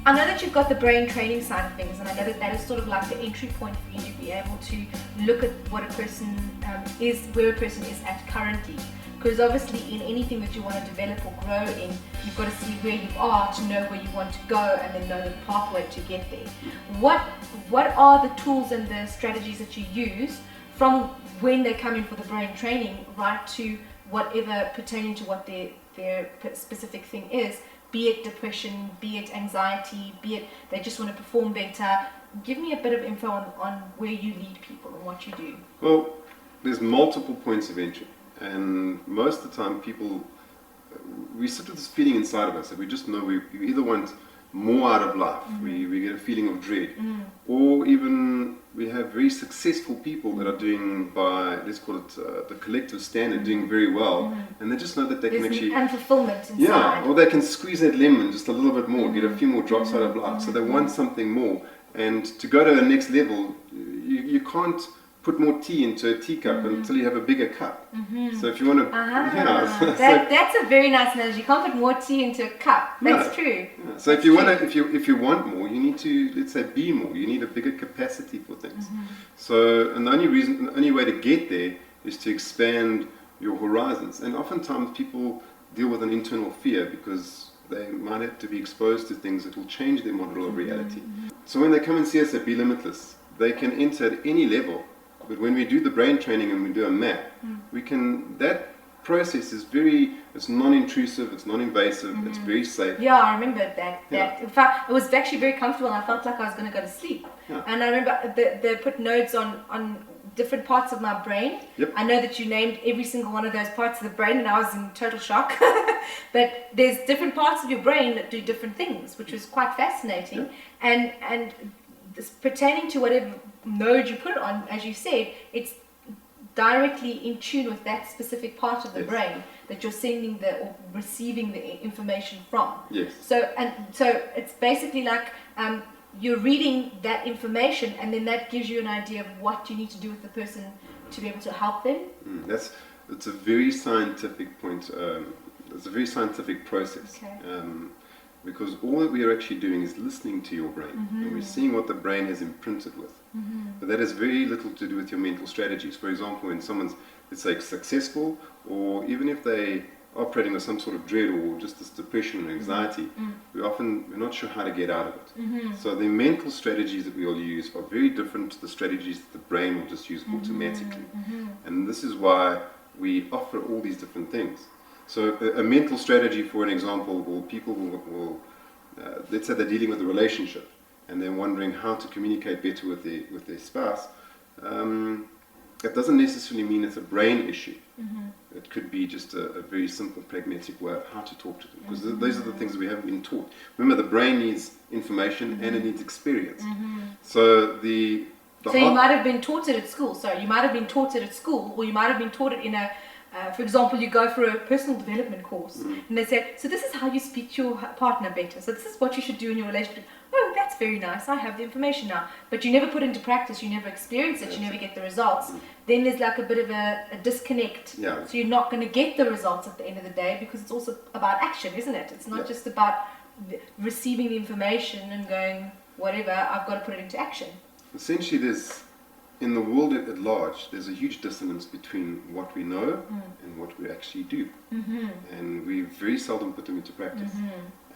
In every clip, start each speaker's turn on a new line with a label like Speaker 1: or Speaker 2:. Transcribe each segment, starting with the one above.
Speaker 1: I know that you've got the brain training side of things, and I know that that is sort of like the entry point for you to be able to look at what a person is, where a person is at currently. Because obviously in anything that you want to develop or grow in, you've got to see where you are to know where you want to go, and then know the pathway to get there. What are the tools and the strategies that you use from when they come in for the brain training right to whatever pertaining to what their specific thing is, be it depression, be it anxiety, be it they just want to perform better? Give me a bit of info on where you lead people and what you do.
Speaker 2: Well, there's multiple points of entry, and most of the time people, we sit with this feeling inside of us that we just know we either want more out of life, we get a feeling of dread, or even we have very successful people that are doing, by, let's call it the collective standard, doing very well, and they just know that they can actually,
Speaker 1: unfulfillment inside.
Speaker 2: yeah, or they can squeeze that lemon just a little bit more, get a few more drops out of life, so they want something more. And to go to the next level, you can't put more tea into a teacup until you have a bigger cup. So if you want to,
Speaker 1: that's a very nice analogy. You can't put more tea into a cup. That's true.
Speaker 2: Yeah. So if you want to, if you want more, you need to, let's say, be more. You need a bigger capacity for things. So, and the only way to get there is to expand your horizons. And oftentimes people deal with an internal fear because they might have to be exposed to things that will change their model of reality. So when they come and see us at Be Limitless, they can enter at any level. But when we do the brain training and we do a map, we can, that process is it's non-intrusive, it's non-invasive, it's very safe.
Speaker 1: Yeah, I remember that. In fact, it was actually very comfortable, and I felt like I was going to go to sleep. And I remember they put nodes on different parts of my brain. I know that you named every single one of those parts of the brain, and I was in total shock. But there's different parts of your brain that do different things, which was quite fascinating. And this, pertaining to whatever node you put it on, as you said, it's directly in tune with that specific part of the brain that you're sending or receiving the information from. So it's basically like you're reading that information, and then that gives you an idea of what you need to do with the person to be able to help them.
Speaker 2: It's a very scientific point. It's a very scientific process. Because all that we are actually doing is listening to your brain, and we're seeing what the brain has imprinted with. But that has very little to do with your mental strategies. For example, when someone's, let's say, successful, or even if they are operating with some sort of dread or just this depression or anxiety, we're not sure how to get out of it. So the mental strategies that we all use are very different to the strategies that the brain will just use automatically. And this is why we offer all these different things. So a mental strategy, for an example, people will let's say they're dealing with a relationship and they're wondering how to communicate better with their spouse. That doesn't necessarily mean it's a brain issue. It could be just a very simple pragmatic way of how to talk to them, because those are the things that we haven't been taught. Remember, the brain needs information and it needs experience. So you
Speaker 1: might have been taught it at school. So you might have been taught it at school, or you might have been taught it in a for example, you go for a personal development course, and they say, so this is how you speak to your partner better. So this is what you should do in your relationship. Oh, that's very nice. I have the information now. But you never put it into practice. You never experience it. You never get the results. Then there's like a bit of a disconnect. So you're not going to get the results at the end of the day, because it's also about action, isn't it? It's not just about receiving the information and going, whatever, I've got to put it into action.
Speaker 2: Essentially, in the world at large, there's a huge dissonance between what we know and what we actually do. And we very seldom put them into practice.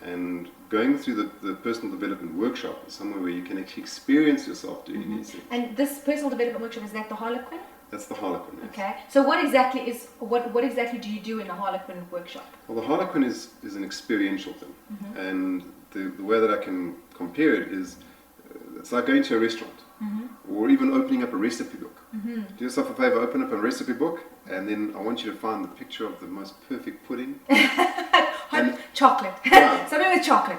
Speaker 2: And going through the personal development workshop is somewhere where you can actually experience yourself doing these things.
Speaker 1: And this personal development workshop, is that the Harlequin?
Speaker 2: That's the Harlequin, yes.
Speaker 1: Okay. So what exactly do you do in the Harlequin workshop?
Speaker 2: Well, the Harlequin is an experiential thing. And the way that I can compare it is, it's like going to a restaurant. Or even opening up a recipe book. Do yourself a favor, open up a recipe book, and then I want you to find the picture of the most perfect pudding.
Speaker 1: Chocolate. Something with chocolate.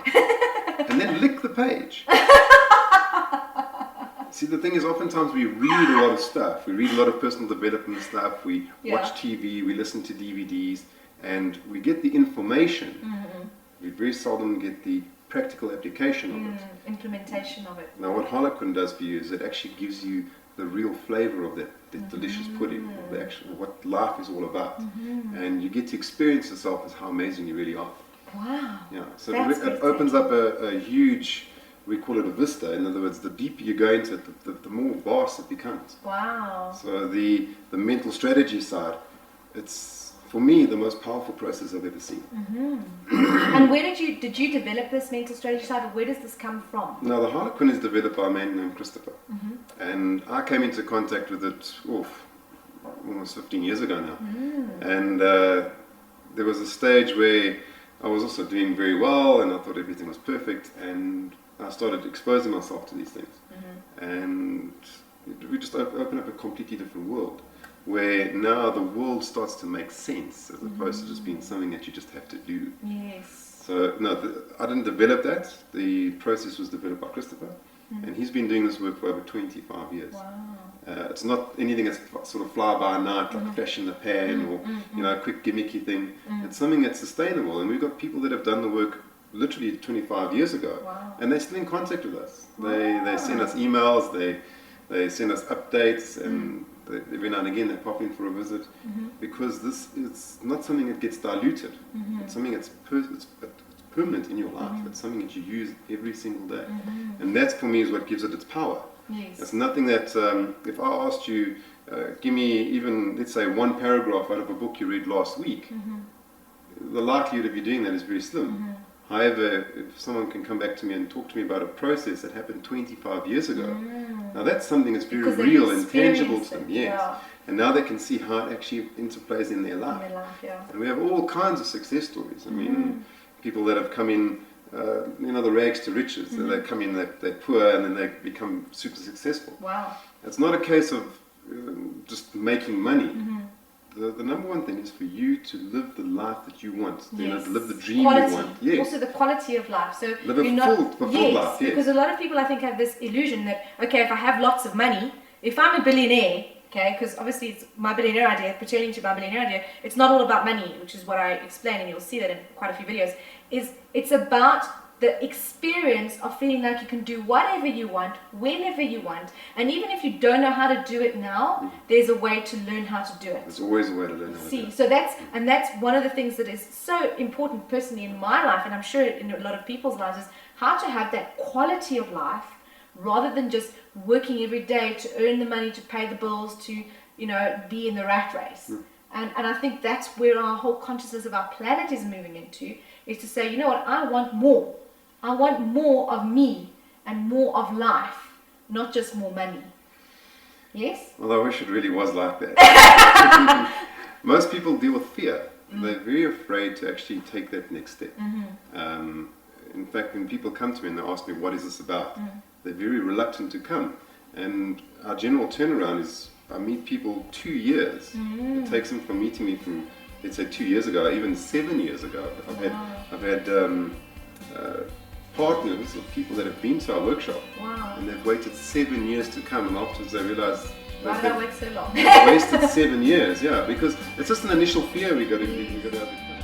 Speaker 2: And then lick the page. See, the thing is, oftentimes we read a lot of stuff. We read a lot of personal development stuff. We watch TV, we listen to DVDs, and we get the information. We very seldom get the practical application of it.
Speaker 1: Implementation of it.
Speaker 2: Now what Harlequin does for you is it actually gives you the real flavor of that delicious pudding, of what life is all about. And you get to experience yourself as how amazing you really are.
Speaker 1: Wow.
Speaker 2: Yeah, so
Speaker 1: That's
Speaker 2: it opens up a huge, we call it a vista. In other words, the deeper you go into it, the more vast it becomes.
Speaker 1: Wow.
Speaker 2: So the mental strategy side, it's, for me, the most powerful process I've ever seen.
Speaker 1: And where did you develop this mental strategy side, or where does this come from?
Speaker 2: Now, the Harlequin is developed by a man named Christopher. And I came into contact with it, almost 15 years ago now. And there was a stage where I was also doing very well, and I thought everything was perfect, and I started exposing myself to these things. And we just opened up a completely different world, where now the world starts to make sense, as opposed to just being something that you just have to do.
Speaker 1: Yes.
Speaker 2: So, no, I didn't develop that. The process was developed by Christopher, and he's been doing this work for over 25 years.
Speaker 1: Wow.
Speaker 2: It's not anything that's sort of fly by night, like a flash in the pan, or a quick gimmicky thing. It's something that's sustainable, and we've got people that have done the work literally 25 years ago, and they're still in contact with us. They send us emails, they send us updates, and every now and again they pop in for a visit, because this is not something that gets diluted. It's something that's it's permanent in your life. It's something that you use every single day, and that for me is what gives it its power.
Speaker 1: Yes.
Speaker 2: It's nothing that, if I asked you, give me even, let's say, one paragraph out of a book you read last week, the likelihood of you doing that is very slim. However, if someone can come back to me and talk to me about a process that happened 25 years ago, now that's something that's very real and tangible to them, yes. And now they can see how it actually interplays in their life. And we have all kinds of success stories. I mean, people that have come in, the rags to riches. They come in, they're poor, and then they become super successful.
Speaker 1: Wow.
Speaker 2: It's not a case of just making money. The number one thing is for you to live the life that you want, to live the dream
Speaker 1: quality.
Speaker 2: you want. Yes.
Speaker 1: Also the quality of life. So
Speaker 2: live a fulfilled life. Yes.
Speaker 1: Because a lot of people, I think, have this illusion that, okay, if I have lots of money, if I'm a billionaire, okay, because obviously it's my billionaire idea, pertaining to my billionaire idea, it's not all about money, which is what I explain, and you'll see that in quite a few videos, it's about the experience of feeling like you can do whatever you want, whenever you want, and even if you don't know how to do it now, there's a way to learn how to do it.
Speaker 2: There's always a way to learn how to do it.
Speaker 1: So that's one of the things that is so important personally in my life, and I'm sure in a lot of people's lives, is how to have that quality of life rather than just working every day to earn the money to pay the bills, to be in the rat race. And I think that's where our whole consciousness of our planet is moving into, is to say, you know what, I want more. I want more of me and more of life, not just more money. Yes?
Speaker 2: Well, I wish it really was like that. Most people deal with fear. They're very afraid to actually take that next step. In fact, when people come to me and they ask me, what is this about? They're very reluctant to come. And our general turnaround is, I meet people 2 years. It takes them from meeting me from, let's say, 2 years ago, even 7 years ago. I've had partners or people that have been to our workshop, and they've waited 7 years to come, and afterwards they realize
Speaker 1: why did I wait so long?
Speaker 2: they've wasted 7 years, because it's just an initial fear we got to overcome.